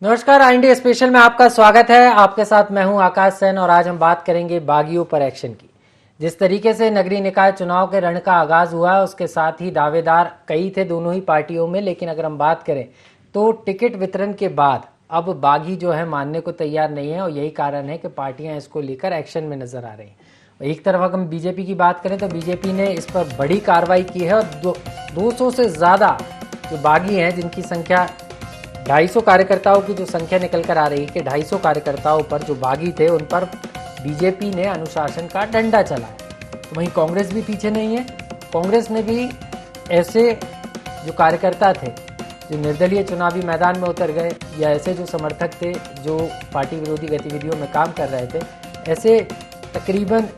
नमस्कार, India special में आपका स्वागत है। आपके साथ मैं हूं आकाश सेन और आज हम बात करेंगे बागियों पर एक्शन की। जिस तरीके से नगरीय निकाय चुनाव के रण का आगाज हुआ, उसके साथ ही दावेदार कई थे दोनों ही पार्टियों में, लेकिन अगर हम बात करें तो टिकट वितरण के बाद अब बागी जो है मानने को तैयार नहीं है और यही कारण है कि पार्टियां इसको लेकर एक्शन में नजर आ रही हैं। एक तरफ अगर हम बीजेपी की बात करें तो बीजेपी ने इस पर बड़ी कार्रवाई की है और 200 से ज़्यादा जो बागी हैं, जिनकी संख्या 250 कार्यकर्ताओं की जो संख्या निकल कर आ रही है कि 250 कार्यकर्ताओं पर जो बागी थे उन पर बीजेपी ने अनुशासन का डंडा चलाया। तो वहीं कांग्रेस भी पीछे नहीं है। कांग्रेस ने भी ऐसे जो कार्यकर्ता थे जो निर्दलीय चुनावी मैदान में उतर गए या ऐसे जो समर्थक थे जो पार्टी विरोधी गतिविधियों में काम कर रहे थे, ऐसे तकरीबन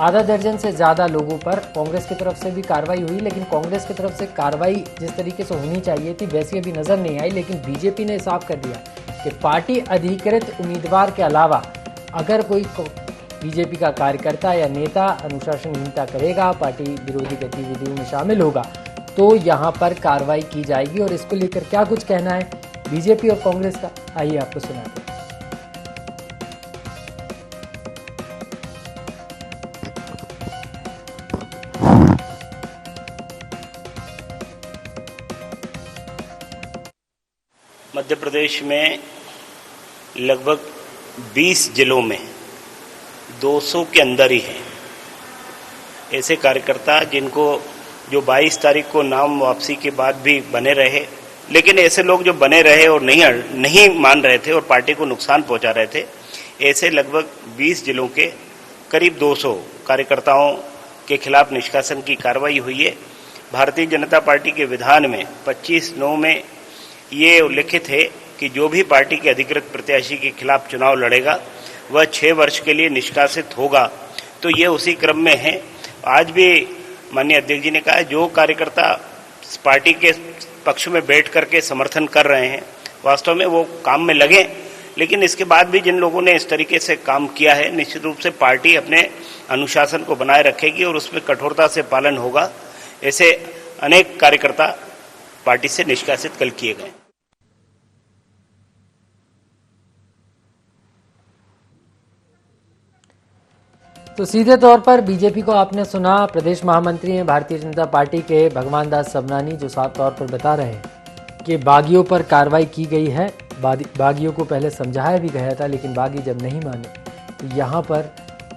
आधा दर्जन से ज़्यादा लोगों पर कांग्रेस की तरफ से भी कार्रवाई हुई। लेकिन कांग्रेस की तरफ से कार्रवाई जिस तरीके से होनी चाहिए थी वैसी अभी नज़र नहीं आई। लेकिन बीजेपी ने साफ कर दिया कि पार्टी अधिकृत उम्मीदवार के अलावा अगर कोई बीजेपी का कार्यकर्ता या नेता अनुशासनहीनता करेगा, पार्टी विरोधी गतिविधियों में शामिल होगा, तो यहाँ पर कार्रवाई की जाएगी। और इसको लेकर क्या कुछ कहना है बीजेपी और कांग्रेस का, आइए आपको सुनाते हैं। मध्य प्रदेश में लगभग 20 जिलों में 200 के अंदर ही हैं ऐसे कार्यकर्ता जिनको जो 22 तारीख को नाम वापसी के बाद भी बने रहे, लेकिन ऐसे लोग जो बने रहे और नहीं मान रहे थे और पार्टी को नुकसान पहुंचा रहे थे, ऐसे लगभग 20 जिलों के करीब 200 कार्यकर्ताओं के खिलाफ निष्कासन की कार्रवाई हुई है। भारतीय जनता पार्टी के विधान में 25(9) में ये उल्लिखित है कि जो भी पार्टी के अधिकृत प्रत्याशी के खिलाफ चुनाव लड़ेगा वह 6 वर्ष के लिए निष्कासित होगा। तो ये उसी क्रम में है। आज भी माननीय अध्यक्ष जी ने कहा, जो कार्यकर्ता पार्टी के पक्ष में बैठ करके समर्थन कर रहे हैं वास्तव में वो काम में लगे। लेकिन इसके बाद भी जिन लोगों ने इस तरीके से काम किया है, निश्चित रूप से पार्टी अपने अनुशासन को बनाए रखेगी और उसमें कठोरता से पालन होगा। ऐसे अनेक कार्यकर्ता पार्टी से निष्कासित कल किए गए। तो सीधे तौर पर बीजेपी को आपने सुना। प्रदेश महामंत्री हैं भारतीय जनता पार्टी के भगवान दास सबनानी, जो साफ तौर पर बता रहे हैं कि बागियों पर कार्रवाई की गई है। बागियों को पहले समझाया भी गया था, लेकिन बागी जब नहीं माने तो यहाँ पर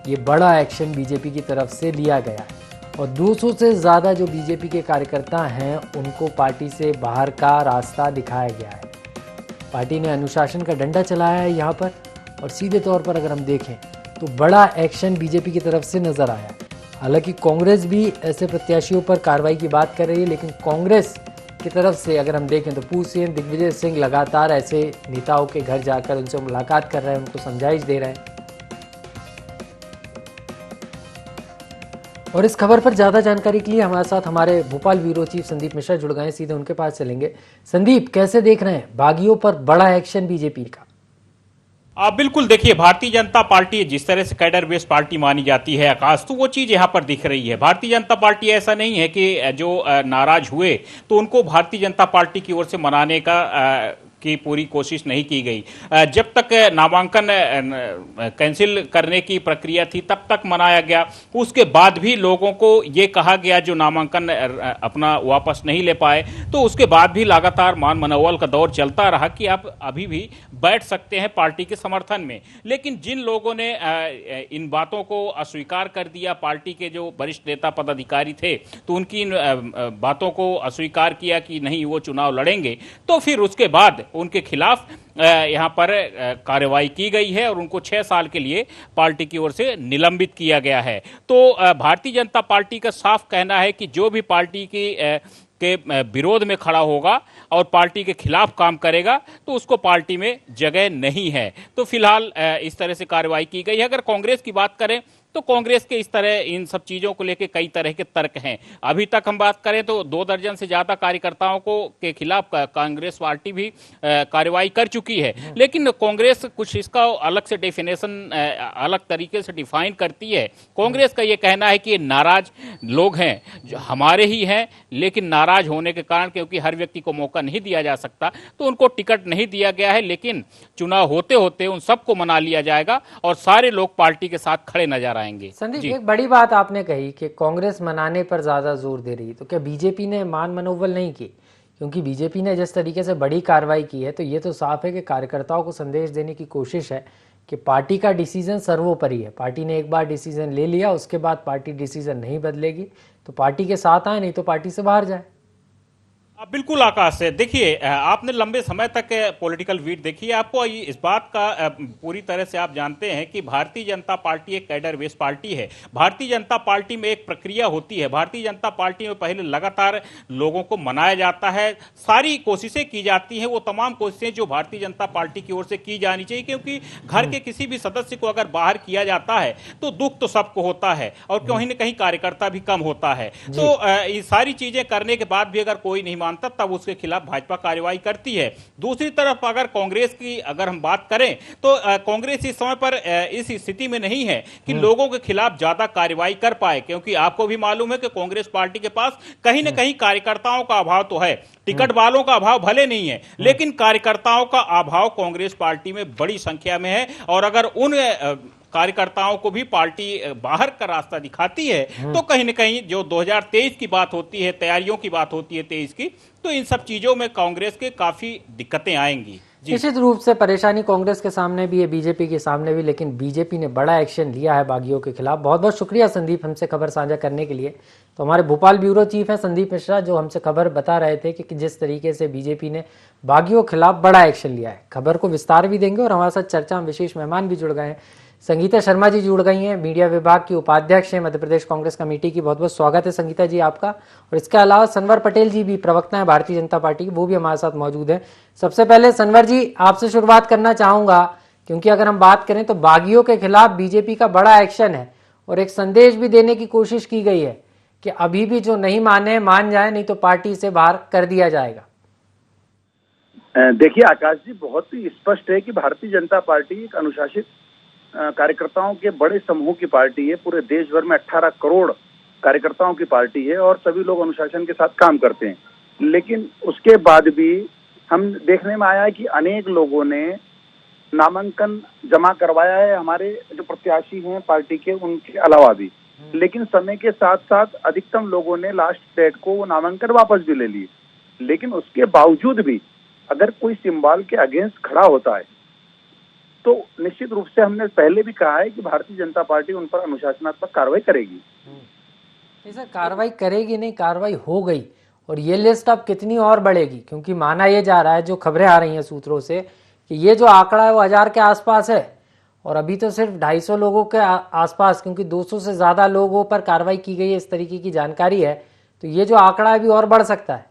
ये बड़ा एक्शन बीजेपी की तरफ से लिया गया है और 200 से ज़्यादा जो बीजेपी के कार्यकर्ता हैं उनको पार्टी से बाहर का रास्ता दिखाया गया है। पार्टी ने अनुशासन का डंडा चलाया है यहाँ पर। और सीधे तौर पर अगर हम देखें तो बड़ा एक्शन बीजेपी की तरफ से नजर आया। हालांकि कांग्रेस भी ऐसे प्रत्याशियों पर कार्रवाई की बात कर रही है, लेकिन कांग्रेस की तरफ से अगर हम देखें तो पूर्व सीएम दिग्विजय सिंह लगातार ऐसे नेताओं के घर जाकर उनसे मुलाकात कर रहे हैं, उनको समझाइश दे रहे हैं। और इस खबर पर ज्यादा जानकारी के लिए हमारे साथ हमारे भोपाल ब्यूरो चीफ संदीप मिश्रा जुड़ गए, सीधे उनके पास चलेंगे। संदीप, कैसे देख रहे हैं बागियों पर बड़ा एक्शन बीजेपी का? बिल्कुल, देखिए, भारतीय जनता पार्टी जिस तरह से कैडर बेस्ड पार्टी मानी जाती है आकाश, तो वो चीज यहाँ पर दिख रही है। भारतीय जनता पार्टी ऐसा नहीं है कि जो नाराज हुए तो उनको भारतीय जनता पार्टी की ओर से मनाने की पूरी कोशिश नहीं की गई। जब तक नामांकन कैंसिल करने की प्रक्रिया थी तब तक मनाया गया। उसके बाद भी लोगों को ये कहा गया जो नामांकन अपना वापस नहीं ले पाए, तो उसके बाद भी लगातार मान मनोबल का दौर चलता रहा कि आप अभी भी बैठ सकते हैं पार्टी के समर्थन में। लेकिन जिन लोगों ने इन बातों को अस्वीकार कर दिया, पार्टी के जो वरिष्ठ नेता पदाधिकारी थे, तो उनकी इन बातों को अस्वीकार किया कि नहीं वो चुनाव लड़ेंगे, तो फिर उसके बाद उनके खिलाफ यहाँ पर कार्रवाई की गई है और उनको 6 साल के लिए पार्टी की ओर से निलंबित किया गया है। तो भारतीय जनता पार्टी का साफ कहना है कि जो भी पार्टी के विरोध में खड़ा होगा और पार्टी के खिलाफ काम करेगा तो उसको पार्टी में जगह नहीं है। तो फिलहाल इस तरह से कार्रवाई की गई है। अगर कांग्रेस की बात करें तो कांग्रेस के इस तरह इन सब चीजों को लेकर कई तरह के तर्क हैं। अभी तक हम बात करें तो 2 दर्जन से ज्यादा कार्यकर्ताओं को के खिलाफ कांग्रेस पार्टी भी कार्रवाई कर चुकी है, लेकिन कांग्रेस कुछ इसका अलग से डेफिनेशन अलग तरीके से डिफाइन करती है। कांग्रेस का ये कहना है कि ये नाराज लोग हैं, जो हमारे ही हैं, लेकिन नाराज होने के कारण, क्योंकि हर व्यक्ति को मौका नहीं दिया जा सकता, तो उनको टिकट नहीं दिया गया है। लेकिन चुनाव होते होते उन सबको मना लिया जाएगा और सारे लोग पार्टी के साथ खड़े नजर आएंगे। संदीप, एक बड़ी बात आपने कही कि कांग्रेस मनाने पर ज्यादा जोर दे रही है, तो क्या बीजेपी ने मान मनोबल नहीं की? क्योंकि बीजेपी ने जिस तरीके से बड़ी कार्रवाई की है, तो ये तो साफ है कि कार्यकर्ताओं को संदेश देने की कोशिश है कि पार्टी का डिसीजन सर्वोपरि है। पार्टी ने एक बार डिसीजन ले लिया, उसके बाद पार्टी डिसीजन नहीं बदलेगी, तो पार्टी के साथ आए, नहीं तो पार्टी से बाहर जाए। बिल्कुल आकाश, देखिए आपने लंबे समय तक पॉलिटिकल वीट देखी है, आपको इस बात का पूरी तरह से आप जानते हैं कि भारतीय जनता पार्टी एक कैडर बेस्ड पार्टी है। भारतीय जनता पार्टी में एक प्रक्रिया होती है। भारतीय जनता पार्टी में पहले लगातार लोगों को मनाया जाता है, सारी कोशिशें की जाती हैं, वो तमाम कोशिशें जो भारतीय जनता पार्टी की ओर से की जानी चाहिए, क्योंकि घर के किसी भी सदस्य को अगर बाहर किया जाता है तो दुख तो सबको होता है और कहीं ना कहीं कार्यकर्ता भी कम होता है। तो ये सारी चीजें करने के बाद भी अगर कोई नहीं मानता, तब उसके खिलाफ भाजपा कार्रवाई करती है। दूसरी तरफ अगर कांग्रेस की अगर हम बात करें तो कांग्रेस इस समय पर इस स्थिति में नहीं है कि लोगों के खिलाफ ज्यादा कार्रवाई कर पाए, क्योंकि आपको भी मालूम है कि कांग्रेस पार्टी के पास कहीं ना कहीं कार्यकर्ताओं का अभाव तो है। टिकट वालों का अभाव भले नहीं है, लेकिन कार्यकर्ताओं का अभाव कांग्रेस पार्टी में बड़ी संख्या में है। और अगर उन कार्यकर्ताओं को भी पार्टी बाहर का रास्ता दिखाती है, तो कहीं ना कहीं जो 2023 की बात होती है, तैयारियों की बात होती है 23 की, तो इन सब चीजों में कांग्रेस के काफी दिक्कतें आएंगी। निश्चित रूप से परेशानी कांग्रेस के सामने भी है, बीजेपी के सामने भी, लेकिन बीजेपी ने बड़ा एक्शन लिया है बागियों के खिलाफ। बहुत बहुत शुक्रिया संदीप, हमसे खबर साझा करने के लिए। तो हमारे भोपाल ब्यूरो चीफ हैं संदीप मिश्रा, जो हमसे खबर बता रहे थे कि जिस तरीके से बीजेपी ने बागियों के खिलाफ बड़ा एक्शन लिया है। खबर को विस्तार भी देंगे और हमारे साथ चर्चा में विशेष मेहमान भी जुड़ गए हैं। संगीता शर्मा जी जुड़ गई हैं, मीडिया विभाग की उपाध्यक्ष हैं मध्य प्रदेश कांग्रेस कमेटी की। बहुत बहुत स्वागत है संगीता जी आपका। और इसके अलावा सनवर पटेल जी भी प्रवक्ता हैं भारतीय जनता पार्टी की, वो भी हमारे साथ मौजूद हैं। सबसे पहले सनवर जी, आपसे शुरुआत करना चाहूंगा, क्योंकि अगर हम बात करें तो बागियों के खिलाफ बीजेपी का बड़ा एक्शन है और एक संदेश भी देने की कोशिश की गई है कि अभी भी जो नहीं माने मान जाए, नहीं तो पार्टी से बाहर कर दिया जाएगा। देखिए आकाश जी, बहुत ही स्पष्ट है कि भारतीय जनता पार्टी एक अनुशासित कार्यकर्ताओं के बड़े समूह की पार्टी है। पूरे देश भर में 18 करोड़ कार्यकर्ताओं की पार्टी है और सभी लोग अनुशासन के साथ काम करते हैं। लेकिन उसके बाद भी हम देखने में आया है कि अनेक लोगों ने नामांकन जमा करवाया है, हमारे जो प्रत्याशी हैं पार्टी के, उनके अलावा भी। लेकिन समय के साथ साथ अधिकतम लोगों ने लास्ट डेट को वो नामांकन वापस भी ले लिए। लेकिन उसके बावजूद भी अगर कोई सिंबल के अगेंस्ट खड़ा होता है तो निश्चित रूप से हमने पहले भी कहा है कि भारतीय जनता पार्टी उन पर अनुशासनात्मक कार्रवाई करेगी। सर, कार्रवाई करेगी नहीं, कार्रवाई हो गई और ये लिस्ट अब कितनी और बढ़ेगी? क्योंकि माना ये जा रहा है, जो खबरें आ रही हैं सूत्रों से, कि ये जो आंकड़ा है वो 1000 के आसपास है और अभी तो सिर्फ 250 लोगों के आसपास, क्योंकि 200 से ज्यादा लोगों पर कार्रवाई की गई है, इस तरीके की जानकारी है। तो ये जो आंकड़ा है अभी और बढ़ सकता है।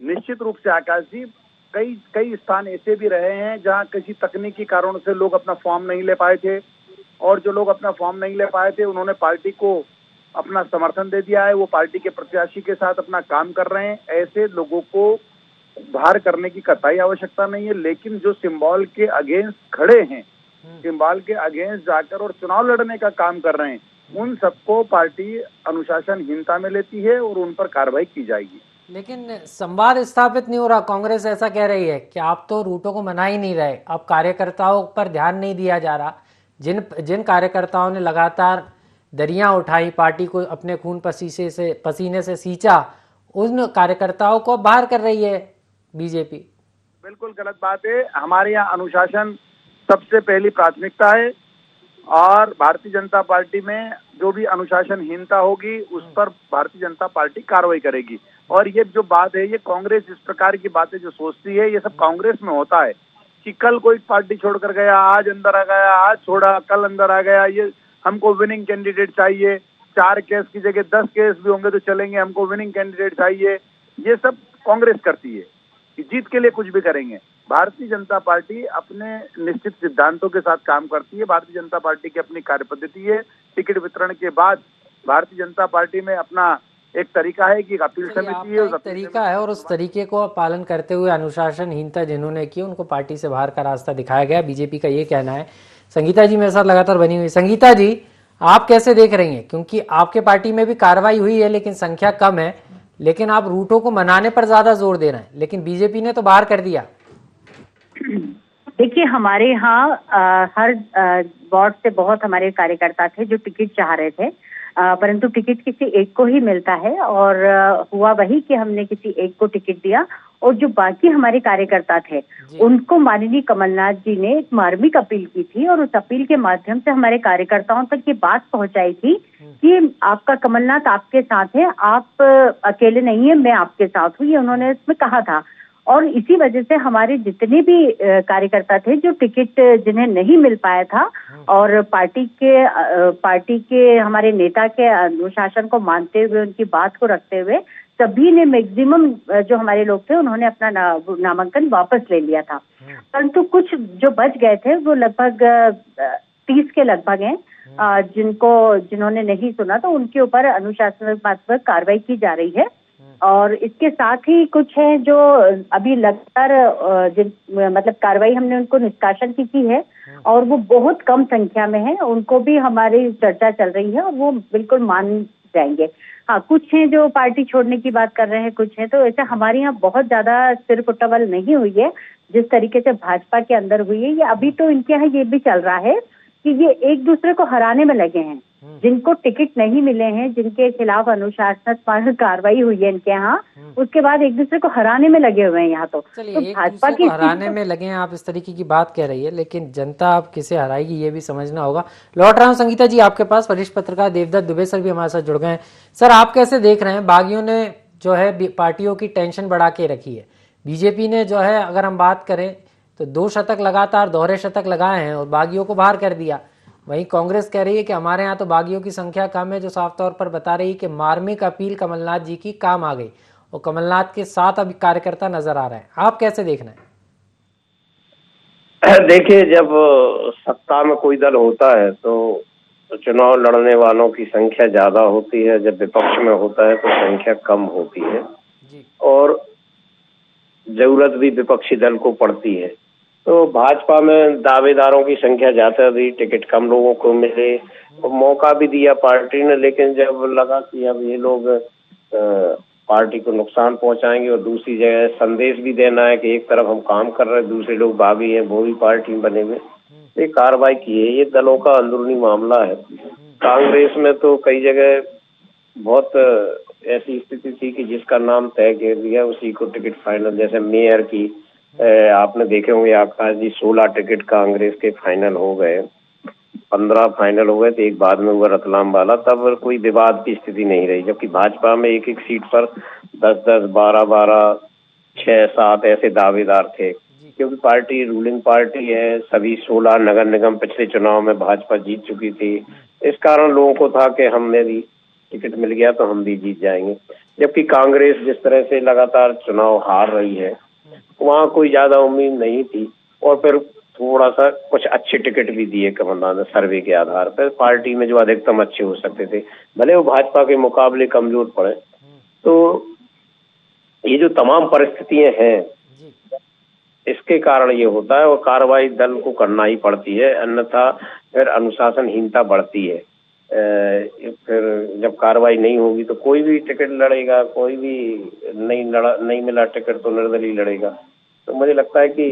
निश्चित रूप से आकाश जी, कई स्थान ऐसे भी रहे हैं जहां किसी तकनीकी कारणों से लोग अपना फॉर्म नहीं ले पाए थे और जो लोग अपना फॉर्म नहीं ले पाए थे उन्होंने पार्टी को अपना समर्थन दे दिया है, वो पार्टी के प्रत्याशी के साथ अपना काम कर रहे हैं। ऐसे लोगों को बाहर करने की कतई आवश्यकता नहीं है। लेकिन जो सिंबल के अगेंस्ट खड़े हैं, सिंबल के अगेंस्ट जाकर और चुनाव लड़ने का काम कर रहे हैं, उन सबको पार्टी अनुशासनहीनता में लेती है और उन पर कार्रवाई की जाएगी। लेकिन संवाद स्थापित नहीं हो रहा। कांग्रेस ऐसा कह रही है कि आप तो रूटों को मना ही नहीं रहे, अब कार्यकर्ताओं पर ध्यान नहीं दिया जा रहा। जिन कार्यकर्ताओं ने लगातार दरियां उठाई, पार्टी को अपने खून पसीने से सींचा, उन कार्यकर्ताओं को बाहर कर रही है बीजेपी। बिल्कुल गलत बात है। हमारे यहाँ अनुशासन सबसे पहली प्राथमिकता है और भारतीय जनता पार्टी में जो भी अनुशासनहीनता होगी उस पर भारतीय जनता पार्टी कार्रवाई करेगी। और ये जो बात है, ये कांग्रेस इस प्रकार की बातें जो सोचती है, ये सब कांग्रेस में होता है कि कल कोई पार्टी छोड़कर गया, आज अंदर आ गया, आज छोड़ा, कल अंदर आ गया, ये हमको विनिंग कैंडिडेट चाहिए, 4 केस की जगह 10 केस भी होंगे तो चलेंगे, हमको विनिंग कैंडिडेट चाहिए। ये सब कांग्रेस करती है कि जीत के लिए कुछ भी करेंगे। भारतीय जनता पार्टी अपने निश्चित सिद्धांतों के साथ काम करती है। भारतीय जनता पार्टी की अपनी कार्यपद्धति है। टिकट वितरण के बाद भारतीय जनता पार्टी में अपना एक तरीका है कि एक अपील चलिए, समिति है। आपका एक तरीका है और उस तरीके को पालन करते हुए अनुशासनहीनता जिन्होंने की उनको पार्टी से बाहर का रास्ता दिखाया गया, बीजेपी का ये कहना है। संगीता जी मेरे साथ लगातार बनी हुई। संगीता जी, आप कैसे देख रही हैं? क्योंकि आपके पार्टी में भी कार्रवाई हुई है लेकिन संख्या कम है, लेकिन आप रूटों को मनाने पर ज्यादा जोर दे रहे हैं, लेकिन बीजेपी ने तो बाहर कर दिया। देखिए, हमारे यहाँ हर वार्ड से बहुत हमारे कार्यकर्ता थे जो टिकट चाह रहे थे, परंतु टिकट किसी एक को ही मिलता है और हुआ वही कि हमने किसी एक को टिकट दिया और जो बाकी हमारे कार्यकर्ता थे उनको माननीय कमलनाथ जी ने एक मार्मिक अपील की थी और उस अपील के माध्यम से हमारे कार्यकर्ताओं तक ये बात पहुंचाई थी कि आपका कमलनाथ आपके साथ है, आप अकेले नहीं है, मैं आपके साथ हूँ, ये उन्होंने इसमें कहा था। और इसी वजह से हमारे जितने भी कार्यकर्ता थे जो टिकट जिन्हें नहीं मिल पाया था और पार्टी के हमारे नेता के अनुशासन को मानते हुए उनकी बात को रखते हुए सभी ने मैक्सिमम जो हमारे लोग थे उन्होंने अपना नामांकन वापस ले लिया था। परंतु कुछ जो बच गए थे वो लगभग 30 के लगभग हैं जिन्होंने नहीं सुना, तो उनके ऊपर अनुशासनात्मक कार्रवाई की जा रही है। और इसके साथ ही कुछ है जो अभी लगातार मतलब कार्रवाई हमने उनको निष्कासन की है और वो बहुत कम संख्या में है, उनको भी हमारी चर्चा चल रही है और वो बिल्कुल मान जाएंगे। हाँ, कुछ हैं जो पार्टी छोड़ने की बात कर रहे हैं, कुछ हैं तो ऐसे हमारे यहाँ बहुत ज्यादा सिर फुटबल नहीं हुई है जिस तरीके से भाजपा के अंदर हुई है। ये अभी तो इनके यहाँ ये भी चल रहा है कि ये एक दूसरे को हराने में लगे हैं। जिनको टिकट नहीं मिले हैं, जिनके खिलाफ अनुशासनात्मक कार्रवाई हुई है इनके यहाँ, उसके बाद एक दूसरे को हराने में लगे हुए हैं यहाँ। तो भाजपा की हराने में लगे हैं, आप इस तरीके की बात कह रही है, लेकिन जनता अब किसे हराएगी ये भी समझना होगा। लौट रहा हूँ संगीता जी आपके पास। वरिष्ठ पत्रकार देवदत्त दुबे सर भी हमारे साथ जुड़ गए हैं। सर, आप कैसे देख रहे हैं? बागियों ने जो है पार्टियों की टेंशन बढ़ा के रखी है। बीजेपी ने जो है, अगर हम बात करें तो 2 शतक लगातार दोहरे शतक लगाए हैं और बागियों को बाहर कर दिया। वहीं कांग्रेस कह रही है कि हमारे यहाँ तो बागियों की संख्या कम है, जो साफ तौर पर बता रही है कि मार्मिक अपील कमलनाथ जी की काम आ गई और कमलनाथ के साथ अभी कार्यकर्ता नजर आ रहे हैं। आप कैसे देखना है? देखिए, जब सत्ता में कोई दल होता है तो चुनाव लड़ने वालों की संख्या ज्यादा होती है, जब विपक्ष में होता है तो संख्या कम होती है और जरूरत भी विपक्षी दल को पड़ती है। तो भाजपा में दावेदारों की संख्या ज्यादा थी, टिकट कम लोगों को मिले और मौका भी दिया पार्टी ने, लेकिन जब लगा कि अब ये लोग पार्टी को नुकसान पहुंचाएंगे और दूसरी जगह संदेश भी देना है कि एक तरफ हम काम कर रहे हैं, दूसरे लोग बागी हैं, वो भी पार्टी में बने हुए, ये कार्रवाई की है। ये दलों का अंदरूनी मामला है। कांग्रेस में तो कई जगह बहुत ऐसी स्थिति थी कि जिसका नाम तय कर दिया उसी को टिकट फाइनल, जैसे मेयर की आपने देखे होंगे आकाश जी, 16 टिकट कांग्रेस के फाइनल हो गए, 15 फाइनल हो गए, तो एक बाद में हुआ रतलाम वाला, तब कोई विवाद की स्थिति नहीं रही। जबकि भाजपा में एक एक सीट पर 10-10, 12-12, 6-7 ऐसे दावेदार थे, क्योंकि पार्टी रूलिंग पार्टी है। सभी 16 नगर निगम पिछले चुनाव में भाजपा जीत चुकी थी। इस कारण लोगों को था कि हमने भी टिकट मिल गया तो हम भी जीत जाएंगे। जबकि कांग्रेस जिस तरह से लगातार चुनाव हार रही है, वहाँ कोई ज्यादा उम्मीद नहीं थी और फिर थोड़ा सा कुछ अच्छे टिकट भी दिए कमलनाथ ने सर्वे के आधार पर, पार्टी में जो अधिकतम अच्छे हो सकते थे, भले वो भाजपा के मुकाबले कमजोर पड़े। तो ये जो तमाम परिस्थितियां हैं, इसके कारण ये होता है और कार्रवाई दल को करना ही पड़ती है, अन्यथा फिर अनुशासनहीनता बढ़ती है। फिर जब कार्रवाई नहीं होगी तो कोई भी टिकट लड़ेगा, कोई भी नहीं मिला टिकट तो निर्दलीय लड़ेगा। तो मुझे लगता है कि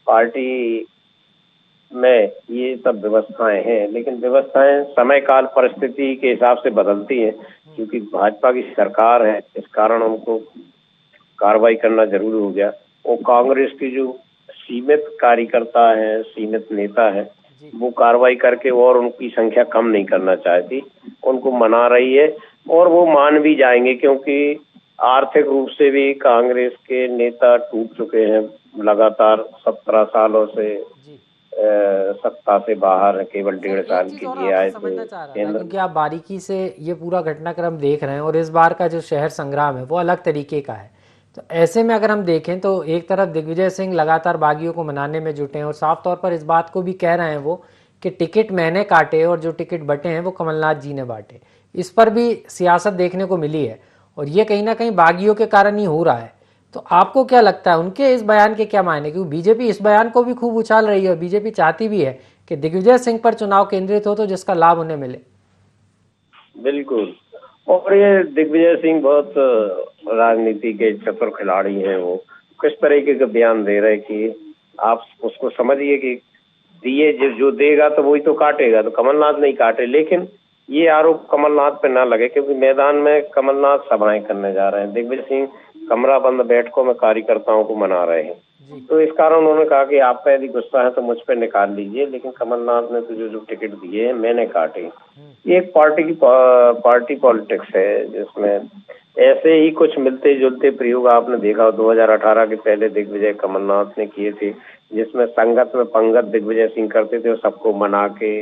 पार्टी में ये सब व्यवस्थाएं हैं, लेकिन व्यवस्थाएं समय काल परिस्थिति के हिसाब से बदलती हैं, क्योंकि भाजपा की सरकार है, इस कारण उनको कार्रवाई करना जरूरी हो गया। और कांग्रेस की जो सीमित कार्यकर्ता है, सीमित नेता है, वो कार्रवाई करके और उनकी संख्या कम नहीं करना चाहती, उनको मना रही है और वो मान भी जाएंगे, क्योंकि आर्थिक रूप से भी कांग्रेस के नेता टूट चुके हैं। लगातार 17 सालों से सत्ता से बाहर, केवल 1.5 साल के लिए आए थे। क्योंकि आप बारीकी से ये पूरा घटनाक्रम देख रहे हैं और इस बार का जो शहर संग्राम है वो अलग तरीके का है। तो ऐसे में अगर हम देखें तो एक तरफ दिग्विजय सिंह लगातार बागियों को मनाने में जुटे हैं और साफ तौर पर इस बात को भी कह रहे हैं वो कि टिकट मैंने काटे और जो टिकट बटे हैं वो कमलनाथ जी ने बांटे। इस पर भी सियासत देखने को मिली है और ये कहीं ना कहीं बागियों के कारण ही हो रहा है। तो आपको क्या लगता है उनके इस बयान के क्या मायने, क्योंकि बीजेपी इस बयान को भी खूब उछाल रही है और बीजेपी चाहती भी है कि दिग्विजय सिंह पर चुनाव केंद्रित हो तो जिसका लाभ उन्हें मिले। बिल्कुल, और ये दिग्विजय सिंह बहुत राजनीति के चतुर खिलाड़ी हैं। वो किस तरीके का बयान दे रहे कि आप उसको समझिए कि दिए जो देगा तो वही तो काटेगा, तो कमलनाथ नहीं काटे। लेकिन ये आरोप कमलनाथ पे ना लगे क्योंकि मैदान में कमलनाथ सभाएं करने जा रहे हैं, दिग्विजय सिंह कमरा बंद बैठकों में कार्यकर्ताओं को मना रहे हैं। तो इस कारण उन्होंने कहा कि आपका यदि गुस्सा है तो मुझ पे निकाल लीजिए, लेकिन कमलनाथ ने तो जो टिकट दिए हैं मैंने काटे। ये एक पार्टी पॉलिटिक्स है जिसमें ऐसे ही कुछ मिलते जुलते प्रयोग आपने देखा 2018 के पहले दिग्विजय कमलनाथ ने किए थे, जिसमें संगत में पंगत दिग्विजय सिंह करते थे और सबको मना के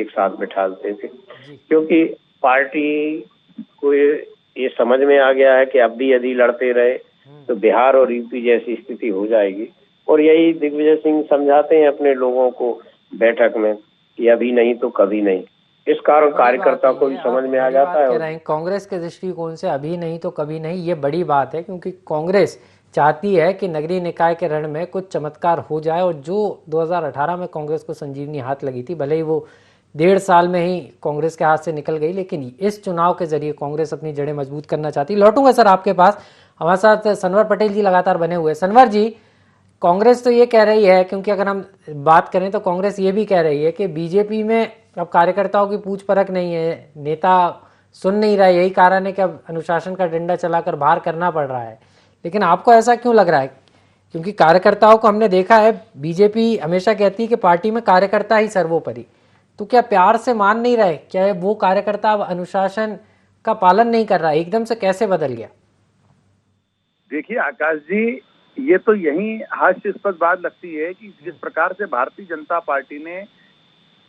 एक साथ बिठाते थे। क्योंकि पार्टी को ये समझ में आ गया है कि अब भी यदि लड़ते रहे तो बिहार और यूपी जैसी स्थिति हो जाएगी। और यही दिग्विजय सिंह समझाते हैं अपने लोगों को बैठक में कि अभी नहीं तो कभी नहीं। इस कारण कार्यकर्ता को भी समझ में आ जाता है। कांग्रेस के दृष्टिकोण से अभी नहीं तो कभी नहीं, ये बड़ी बात है क्योंकि कांग्रेस चाहती है कि नगरीय निकाय के रण में कुछ चमत्कार हो जाए। और जो 2018 में कांग्रेस को संजीवनी हाथ लगी थी, भले ही वो 1.5 साल में ही कांग्रेस के हाथ से निकल गई, लेकिन इस चुनाव के जरिए कांग्रेस अपनी जड़ें मजबूत करना चाहती है। लौटूंगा सर आपके पास, हमारे साथ सनवर पटेल जी लगातार बने हुए। सनवर जी, कांग्रेस तो ये कह रही है, क्योंकि अगर हम बात करें तो कांग्रेस ये भी कह रही है कि बीजेपी में अब कार्यकर्ताओं की पूछ परख नहीं है, नेता सुन नहीं रहा है, यही कारण है कि अब अनुशासन का डंडा चलाकर बाहर करना पड़ रहा है। लेकिन आपको ऐसा क्यों लग रहा है? क्योंकि कार्यकर्ताओं को हमने देखा है, बीजेपी हमेशा कहती है कि पार्टी में कार्यकर्ता ही सर्वोपरि। तो क्या प्यार से मान नहीं रहे? क्या वो कार्यकर्ता अब अनुशासन का पालन नहीं कर रहा? एकदम से कैसे बदल गया? देखिए आकाश जी, ये तो यही हास्यास्पद बात लगती है कि जिस प्रकार से भारतीय जनता पार्टी ने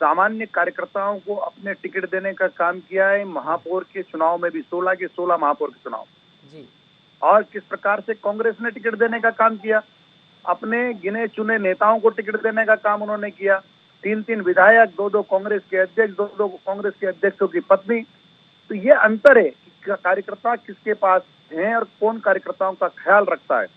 सामान्य कार्यकर्ताओं को अपने टिकट देने का काम किया है, महापौर के चुनाव में भी 16 के 16 महापौर के चुनाव जी, और किस प्रकार से कांग्रेस ने टिकट देने का काम किया, अपने गिने चुने नेताओं को टिकट देने का काम उन्होंने किया। 3-3 विधायक, 2-2 कांग्रेस के अध्यक्ष, 2-2 कांग्रेस के अध्यक्षों की पत्नी। तो ये अंतर है कि कार्यकर्ता किसके पास हैं और कौन कार्यकर्ताओं का ख्याल रखता है।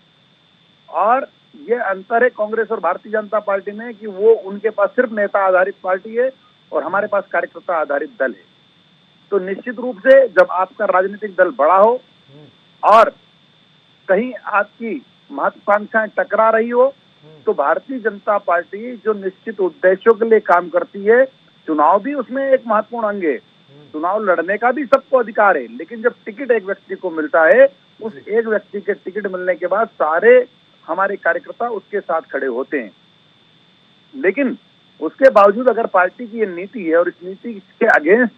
और ये अंतर है कांग्रेस और भारतीय जनता पार्टी में कि वो उनके पास सिर्फ नेता आधारित पार्टी है और हमारे पास कार्यकर्ता आधारित दल है। तो निश्चित रूप से जब आपका राजनीतिक दल बड़ा हो और कहीं आपकी महत्वाकांक्षाएं टकरा रही हो, तो भारतीय जनता पार्टी जो निश्चित उद्देश्यों के लिए काम करती है, चुनाव भी उसमें एक महत्वपूर्ण अंग है। चुनाव लड़ने का भी सबको अधिकार है, लेकिन जब टिकट एक व्यक्ति को मिलता है, उस एक व्यक्ति के टिकट मिलने के बाद सारे हमारे कार्यकर्ता उसके साथ खड़े होते हैं। लेकिन उसके बावजूद अगर पार्टी की ये नीति है और इस नीति के अगेंस्ट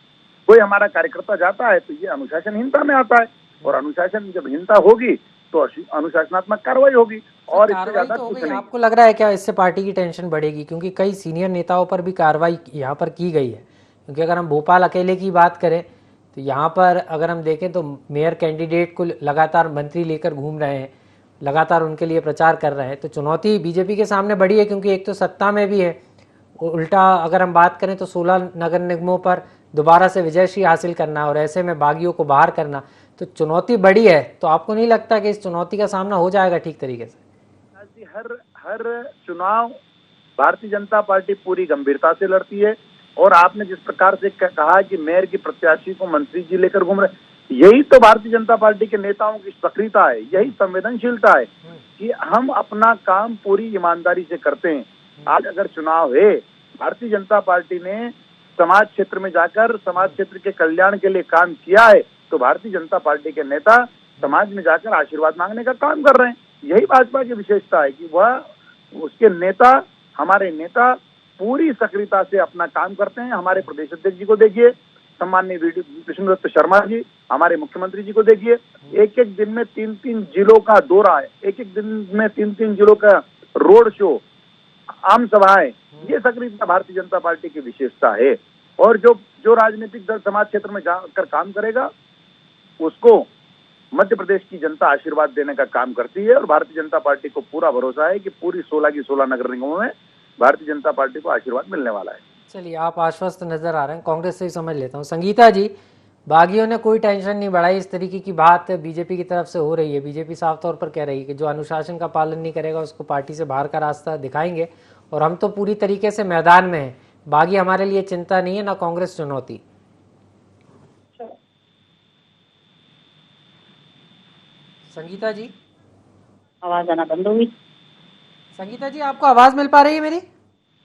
कोई हमारा कार्यकर्ता जाता है तो ये अनुशासनहीनता में आता है, और अनुशासन जब हीनता होगी तो अनुशासनात्मक कार्रवाई होगी और इससे ज्यादा कुछ नहीं। आपको लग रहा है क्या इससे पार्टी की टेंशन बढ़ेगी? क्योंकि कई सीनियर नेताओं पर भी कार्रवाई यहाँ पर की गई है। क्योंकि अगर हम भोपाल अकेले की बात करें तो यहाँ पर अगर हम देखें तो मेयर कैंडिडेट को लगातार मंत्री लेकर घूम रहे हैं, लगातार उनके लिए प्रचार कर रहे हैं। तो चुनौती बीजेपी के सामने बड़ी है, क्योंकि एक तो सत्ता में भी है, उल्टा अगर हम बात करें तो 16 नगर निगमों पर दोबारा से विजयश्री हासिल करना और ऐसे में बागियों को बाहर करना, तो चुनौती बड़ी है। तो आपको नहीं लगता कि इस चुनौती का सामना हो जाएगा ठीक तरीके से? हर चुनाव भारतीय जनता पार्टी पूरी गंभीरता से लड़ती है। और आपने जिस प्रकार से कहा कि मेयर की प्रत्याशी को मंत्री जी लेकर घूम रहे, यही तो भारतीय जनता पार्टी के नेताओं की सक्रियता है, यही संवेदनशीलता है कि हम अपना काम पूरी ईमानदारी से करते हैं। आज अगर चुनाव है, भारतीय जनता पार्टी ने समाज क्षेत्र में जाकर समाज क्षेत्र के कल्याण के लिए काम किया है, तो भारतीय जनता पार्टी के नेता समाज में जाकर आशीर्वाद मांगने का काम कर रहे हैं। यही भाजपा की विशेषता है कि वह उसके नेता, हमारे नेता पूरी सक्रियता से अपना काम करते हैं। हमारे प्रदेश अध्यक्ष जी को देखिए, सम्माननीय विष्णुदत्त शर्मा जी, हमारे मुख्यमंत्री जी को देखिए, एक एक दिन में 3-3 जिलों का दौरा है, एक एक दिन में 3-3 जिलों का रोड शो, आम सभाएं। ये सक्रियता भारतीय जनता पार्टी की विशेषता है। और जो राजनीतिक दल समाज क्षेत्र में जाकर काम करेगा, उसको मध्य प्रदेश की जनता आशीर्वाद देने का काम करती है और भारतीय जनता पार्टी को पूरा भरोसा है कि पूरी 16 की 16 नगर निगमों में भारतीय जनता पार्टी को आशीर्वाद मिलने वाला है। चलिए, आप आश्वस्त नजर आ रहे हैं, कांग्रेस से ही समझ लेता हूँ। संगीता जी, बागियों ने कोई टेंशन नहीं बढ़ाई, इस तरीके की बात बीजेपी की तरफ से हो रही है। बीजेपी साफ तौर पर कह रही है कि जो अनुशासन का पालन नहीं करेगा उसको पार्टी से बाहर का रास्ता दिखाएंगे, और हम तो पूरी तरीके से मैदान में हैं, बागी हमारे लिए चिंता नहीं है, ना कांग्रेस चुनौती। संगीता जी, आवाज आना बंद होगी। संगीता जी, आपको आवाज मिल पा रही है मेरी?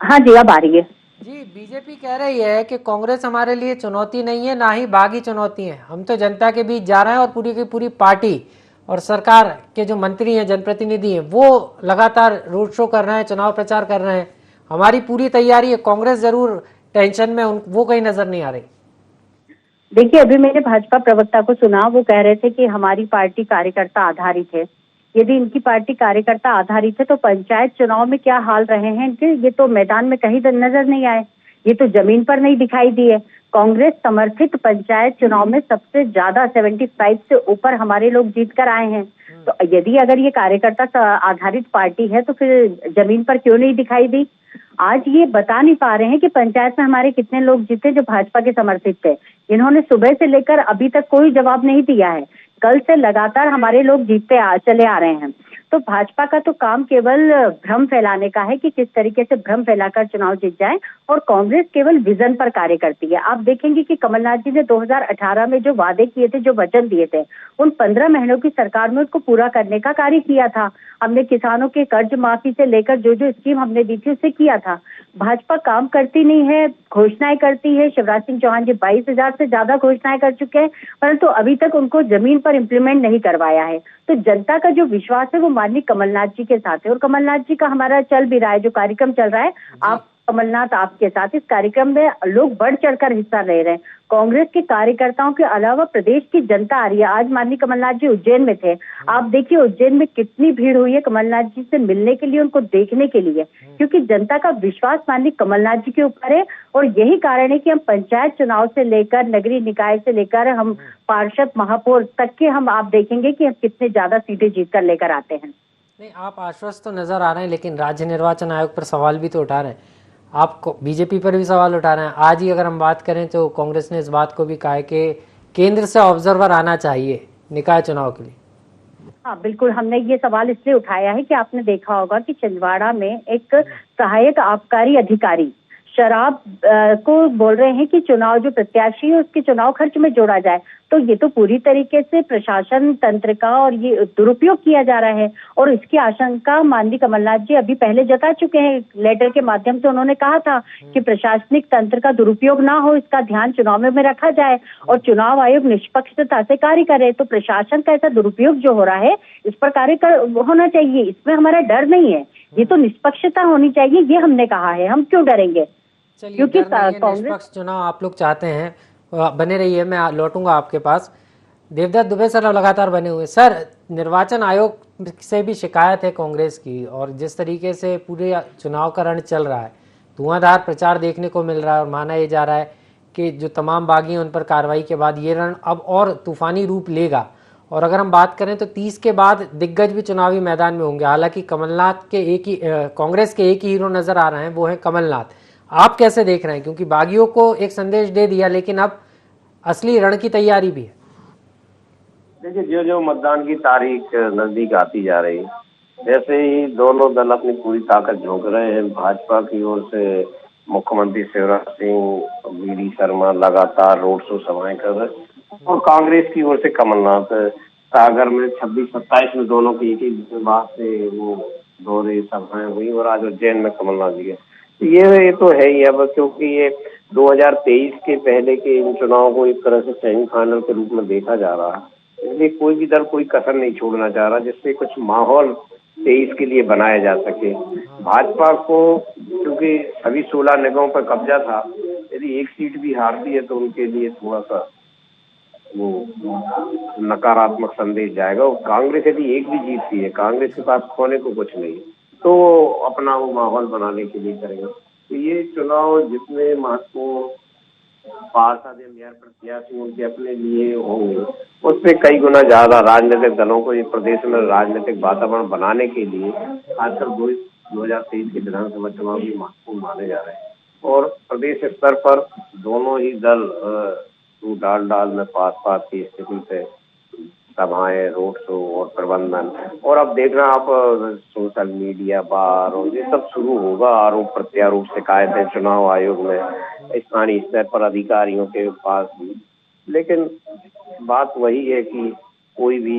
हाँ जी, अब आ रही है। जी, बीजेपी कह रही है कि कांग्रेस हमारे लिए चुनौती नहीं है, ना ही बागी चुनौती है। हम तो जनता के बीच जा रहे हैं और पूरी की पूरी पार्टी और सरकार के जो मंत्री हैं, जनप्रतिनिधि हैं, वो लगातार रोड शो कर रहे हैं, चुनाव प्रचार कर रहे हैं। हमारी पूरी तैयारी है। कांग्रेस जरूर टेंशन में, वो कहीं नजर नहीं आ रही। देखिए, अभी मैंने भाजपा प्रवक्ता को सुना, वो कह रहे थे कि हमारी पार्टी कार्यकर्ता आधारित है। यदि इनकी पार्टी कार्यकर्ता आधारित है तो पंचायत चुनाव में क्या हाल रहे हैं इनके, ये तो मैदान में कहीं नजर नहीं आए, ये तो जमीन पर नहीं दिखाई दिए। कांग्रेस समर्थित पंचायत चुनाव में सबसे ज्यादा 75 से ऊपर हमारे लोग जीत कर आए हैं। तो यदि अगर ये कार्यकर्ता आधारित पार्टी है तो फिर जमीन पर क्यों नहीं दिखाई दी? आज ये बता नहीं पा रहे हैं कि पंचायत में हमारे कितने लोग जीते जो भाजपा के समर्थित थे। इन्होंने सुबह से लेकर अभी तक कोई जवाब नहीं दिया है। कल से लगातार हमारे लोग जीतते चले आ रहे हैं। तो भाजपा का तो काम केवल भ्रम फैलाने का है कि किस तरीके से भ्रम फैलाकर चुनाव जीत जाए, और कांग्रेस केवल विजन पर कार्य करती है। आप देखेंगे कि कमलनाथ जी ने 2018 में जो वादे किए थे, जो वचन दिए थे, उन 15 महीनों की सरकार में उसको पूरा करने का कार्य किया था। हमने किसानों के कर्ज माफी से लेकर जो जो स्कीम हमने दी थी उसे किया था। भाजपा काम करती नहीं है, घोषणाएं करती है। शिवराज सिंह चौहान जी 22,000 से ज्यादा घोषणाएं कर चुके हैं, परंतु अभी तक उनको जमीन पर इम्प्लीमेंट नहीं करवाया है। तो जनता का जो विश्वास है वो माननीय कमलनाथ जी के साथ है, और कमलनाथ जी का हमारा चल भी रहा है, जो कार्यक्रम चल रहा है, आप कमलनाथ आपके साथ, इस कार्यक्रम में लोग बढ़ चढ़कर हिस्सा ले रहे हैं। कांग्रेस के कार्यकर्ताओं के अलावा प्रदेश की जनता आ रही है। आज माननीय कमलनाथ जी उज्जैन में थे, आप देखिए उज्जैन में कितनी भीड़ हुई है कमलनाथ जी से मिलने के लिए, उनको देखने के लिए, क्योंकि जनता का विश्वास माननीय कमलनाथ जी के ऊपर है। और यही कारण है कि हम पंचायत चुनाव से लेकर नगरीय निकाय से लेकर हम पार्षद महापौर तक के, हम आप देखेंगे कि हम कितने ज्यादा सीटें जीत कर लेकर आते हैं। नहीं, आप आश्वस्त तो नजर आ रहे हैं, लेकिन राज्य निर्वाचन आयोग पर सवाल भी तो उठा रहे हैं, आप बीजेपी पर भी सवाल उठा रहे हैं। आज ही अगर हम बात करें तो कांग्रेस ने इस बात को भी कहा है कि केंद्र से ऑब्जर्वर आना चाहिए निकाय चुनाव के लिए। हाँ बिल्कुल, हमने ये सवाल इसलिए उठाया है कि आपने देखा होगा कि छिंदवाड़ा में एक सहायक आबकारी अधिकारी शराब को बोल रहे हैं कि चुनाव जो प्रत्याशी है उसके चुनाव खर्च में जोड़ा जाए। तो ये तो पूरी तरीके से प्रशासन तंत्र का और ये दुरुपयोग किया जा रहा है, और इसकी आशंका माननीय कमलनाथ जी अभी पहले जता चुके हैं। लेटर के माध्यम से उन्होंने कहा था कि प्रशासनिक तंत्र का दुरुपयोग ना हो, इसका ध्यान चुनाव में रखा जाए और चुनाव आयोग निष्पक्षता से कार्य करे। तो प्रशासन का ऐसा दुरुपयोग जो हो रहा है, इस पर कार्य होना चाहिए, इसमें हमारा डर नहीं है, ये तो निष्पक्षता होनी चाहिए, ये हमने कहा है, हम क्यों डरेंगे? क्योंकि निष्पक्ष चुनाव आप लोग चाहते हैं, बने रहिए, मैं लौटूंगा आपके पास। देवदत्त दुबे सर लगातार बने हुए। सर, निर्वाचन आयोग से भी शिकायत है कांग्रेस की, और जिस तरीके से पूरे चुनाव का रण चल रहा है, धुआंधार प्रचार देखने को मिल रहा है, और माना यह जा रहा है कि जो तमाम बागी हैं उन पर कार्रवाई के बाद ये रण अब और तूफानी रूप लेगा। और अगर हम बात करें तो 30 के बाद दिग्गज भी चुनावी मैदान में होंगे। हालांकि कमलनाथ के कांग्रेस के एक ही हीरो नजर आ रहे हैं, वो है कमलनाथ। आप कैसे देख रहे हैं, क्योंकि बागियों को एक संदेश दे दिया, लेकिन अब असली रण की तैयारी भी है। देखिए, जो जो मतदान की तारीख नजदीक आती जा रही है, वैसे ही दोनों दल अपनी पूरी ताकत झोंक रहे हैं। भाजपा की ओर से मुख्यमंत्री शिवराज सिंह, वीडी शर्मा लगातार रोड शो सभाएं कर रहे हैं, और कांग्रेस की ओर से कमलनाथ सागर में 26-27 में दोनों की एक ही बात से वो दौरे सभाएं हुई, और आज उज्जैन में कमलनाथ जी है। ये तो है ही अब, क्योंकि ये 2023 के पहले के इन चुनावों को एक तरह से सेमीफाइनल के रूप में देखा जा रहा है, इसलिए कोई भी दल कोई कसर नहीं छोड़ना चाह रहा, जिससे कुछ माहौल 23 के लिए बनाया जा सके। भाजपा को क्योंकि सभी 16 निगमों पर कब्जा था, यदि एक सीट भी हारती है तो उनके लिए थोड़ा सा वो नकारात्मक संदेश जाएगा। और कांग्रेस यदि एक भी जीतती है, कांग्रेस के पास खोने को कुछ नहीं, तो अपना वो माहौल बनाने के लिए करेगा। तो ये चुनाव जितने महत्वपूर्ण पार्षद या मेयर प्रत्याशी उनके अपने लिए होंगे, उससे कई गुना ज्यादा राजनीतिक दलों को इस प्रदेश में राजनीतिक वातावरण बनाने के लिए खासकर 2023 के विधानसभा चुनाव भी महत्वपूर्ण माने जा रहे हैं। और प्रदेश स्तर पर दोनों ही दल डाल में पात की स्थिति से सभाएं, रोड शो और प्रबंधन, और अब देखना आप सोशल मीडिया बार और ये सब शुरू होगा, आरोप प्रत्यारोप शिकायतें चुनाव आयोग में स्थानीय स्तर पर अधिकारियों के पास भी। लेकिन बात वही है कि कोई भी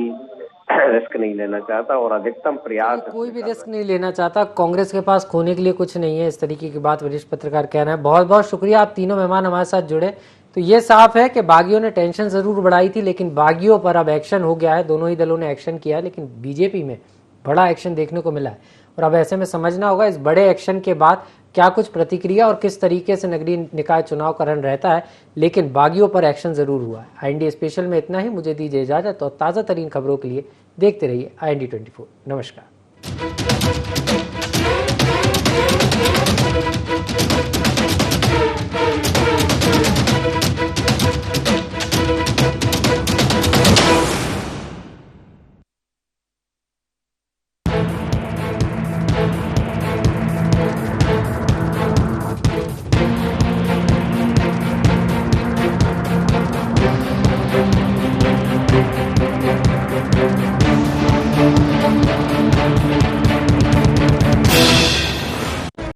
रिस्क नहीं लेना चाहता और अधिकतम प्रयास, कोई भी रिस्क नहीं लेना चाहता। कांग्रेस के पास खोने के लिए कुछ नहीं है, इस तरीके की बात वरिष्ठ पत्रकार कह रहे हैं। बहुत बहुत शुक्रिया, आप तीनों मेहमान हमारे साथ जुड़े। तो ये साफ है कि बागियों ने टेंशन जरूर बढ़ाई थी, लेकिन बागियों पर अब एक्शन हो गया है। दोनों ही दलों ने एक्शन किया है, लेकिन बीजेपी में बड़ा एक्शन देखने को मिला है। और अब ऐसे में समझना होगा इस बड़े एक्शन के बाद क्या कुछ प्रतिक्रिया और किस तरीके से नगरीय निकाय चुनाव का रण रहता है। लेकिन बागियों पर एक्शन जरूर हुआ है। IND स्पेशल में इतना ही। मुझे दीजिए इजाजत और ताज़ा तरीन खबरों के लिए देखते रहिए IND 24। नमस्कार।